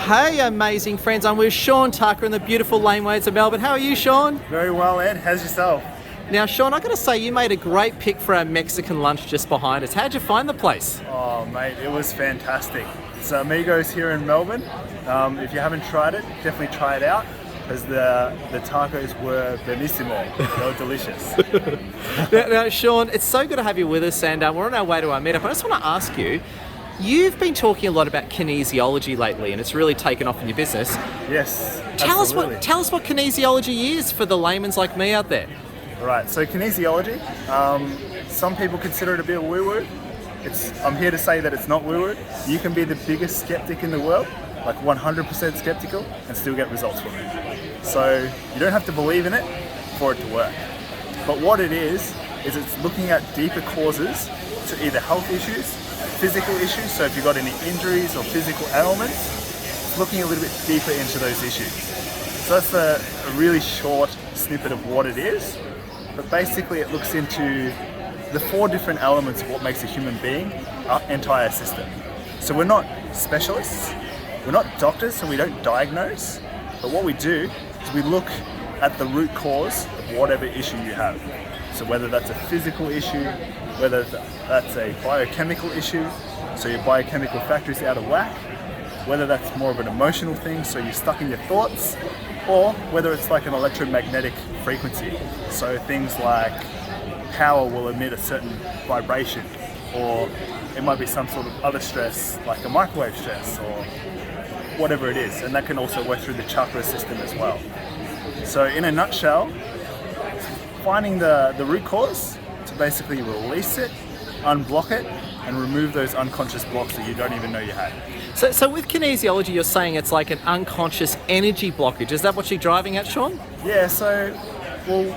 Hey, amazing friends. I'm with Shaun Tucker in the beautiful laneways of Melbourne. How are you, Shaun? Very well, Ed. How's yourself? Now, Shaun, I've got to say, you made a great pick for our Mexican lunch just behind us. How'd you find the place? Oh, mate, it was fantastic. It's Amigos here in Melbourne. If you haven't tried it, definitely try it out, because the tacos were bellissimo. They were delicious. Now, Shaun, it's so good to have you with us, and we're on our way to our meetup. I just want to ask you, you've been talking a lot about kinesiology lately, and it's really taken off in your business. Yes, Tell absolutely. us what kinesiology is for the layman's like me out there. Right, so kinesiology, some people consider it a bit of woo-woo. I'm here to say that it's not woo-woo. You can be the biggest skeptic in the world, like 100% skeptical, and still get results from it. So you don't have to believe in it for it to work. But what it is it's looking at deeper causes to either health issues, physical issues, so if you've got any injuries or physical ailments, it's looking a little bit deeper into those issues. So that's a really short snippet of what it is. But basically it looks into the 4 different elements of what makes a human being, our entire system. So we're not specialists, we're not doctors, so we don't diagnose, but what we do is we look at the root cause of whatever issue you have. So whether that's a physical issue, whether that's a biochemical issue, so your biochemical factory's out of whack, whether that's more of an emotional thing, so you're stuck in your thoughts, or whether it's like an electromagnetic frequency. So things like power will emit a certain vibration, or it might be some sort of other stress, like a microwave stress, or whatever it is. And that can also work through the chakra system as well. So in a nutshell, finding the root cause to basically release it, unblock it, and remove those unconscious blocks that you don't even know you had. So with kinesiology, you're saying it's like an unconscious energy blockage. Is that what you're driving at, Shaun? Yeah, so,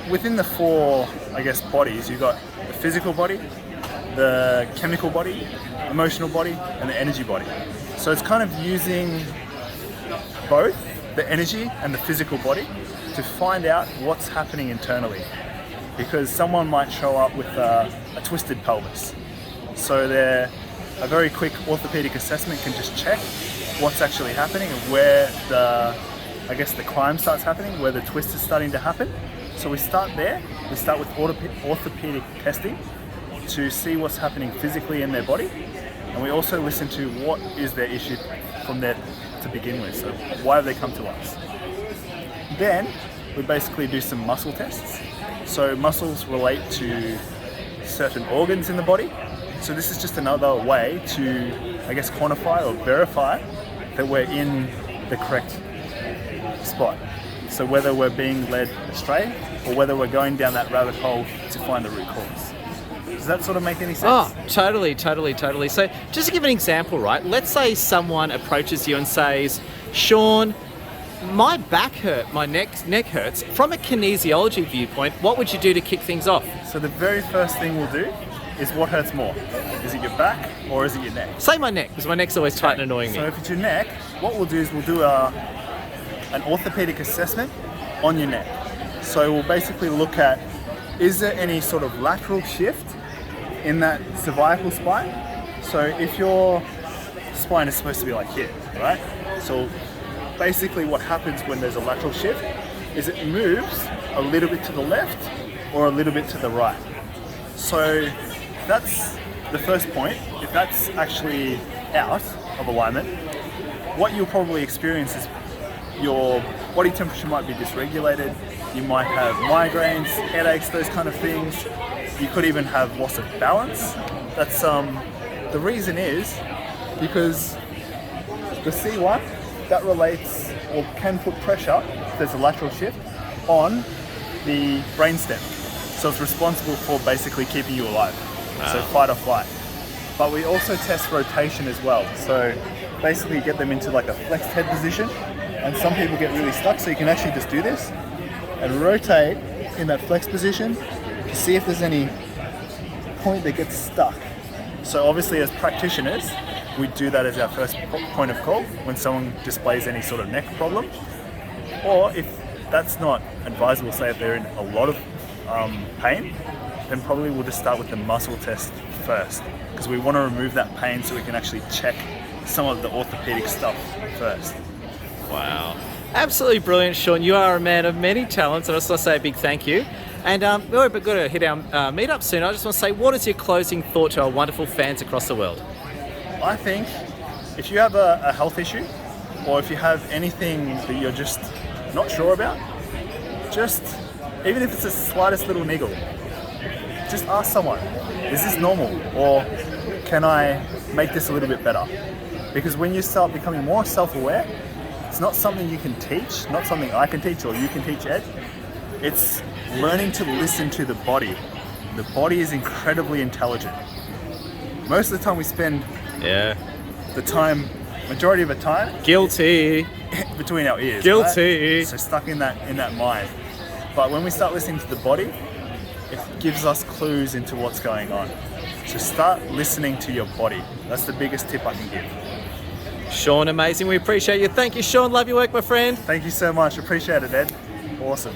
within the 4, bodies, you've got the physical body, the chemical body, emotional body, and the energy body. So it's kind of using both the energy and the physical body to find out what's happening internally. Because someone might show up with a twisted pelvis. So a very quick orthopedic assessment can just check what's actually happening and where the climb starts happening, where the twist is starting to happen. So we start there. We start with orthopedic testing to see what's happening physically in their body. And we also listen to what is their issue from there to begin with. So why have they come to us? Then we basically do some muscle tests. So muscles relate to certain organs in the body. So this is just another way to, quantify or verify that we're in the correct spot. So whether we're being led astray or whether we're going down that rabbit hole to find the root cause. Does that sort of make any sense? Oh, totally. So just to give an example, right? Let's say someone approaches you and says, Shaun, my back hurt, my neck hurts. From a kinesiology viewpoint, what would you do to kick things off? So the very first thing we'll do is what hurts more. Is it your back or is it your neck? Say my neck, because my neck's always tight and annoying me. So if it's your neck, what we'll do is we'll do an orthopedic assessment on your neck. So we'll basically look at, is there any sort of lateral shift in that cervical spine? So if your spine is supposed to be like here, right? So basically what happens when there's a lateral shift is it moves a little bit to the left or a little bit to the right. So that's the first point. If that's actually out of alignment, what you'll probably experience is your body temperature might be dysregulated, you might have migraines, headaches, those kind of things. You could even have loss of balance. That's the reason is because the C1 that relates or can put pressure, if there's a lateral shift, on the brainstem. So it's responsible for basically keeping you alive. Wow. So fight or flight. But we also test rotation as well. So basically get them into like a flexed head position, and some people get really stuck, so you can actually just do this and rotate in that flexed position to see if there's any point that gets stuck. So obviously as practitioners, we do that as our first point of call when someone displays any sort of neck problem. Or if that's not advisable, say if they're in a lot of pain, then probably we'll just start with the muscle test first, because we want to remove that pain so we can actually check some of the orthopedic stuff first. Wow. Absolutely brilliant, Shaun. You are a man of many talents, and I just want to say a big thank you. And we're going to hit our meetup soon. I just want to say, what is your closing thought to our wonderful fans across the world? I think if you have a health issue, or if you have anything that you're just not sure about, just, even if it's the slightest little niggle, just ask someone, is this normal? Or can I make this a little bit better? Because when you start becoming more self-aware, it's not something you can teach, not something I can teach or you can teach Ed. It's learning to listen to the body. The body is incredibly intelligent. Most of the time we spend the time, majority of the time, Guilty. between our ears. Guilty. Right? So stuck in that mind. But when we start listening to the body, it gives us clues into what's going on. So start listening to your body. That's the biggest tip I can give. Shaun, amazing. We appreciate you. Thank you, Shaun. Love your work, my friend. Thank you so much. Appreciate it, Ed. Awesome.